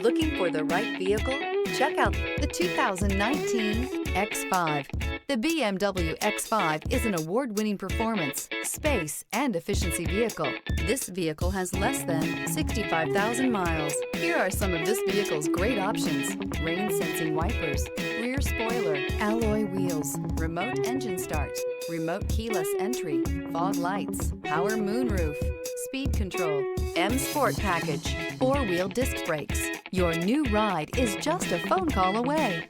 Looking for the right vehicle? Check out the 2019 X5. The BMW X5 is an award-winning performance, space, and efficiency vehicle. This vehicle has less than 65,000 miles. Here are some of this vehicle's great options: rain-sensing wipers, rear spoiler, alloy wheels, remote engine start, remote keyless entry, fog lights, power moonroof, speed control, M Sport package, four-wheel disc brakes. Your new ride is just a phone call away.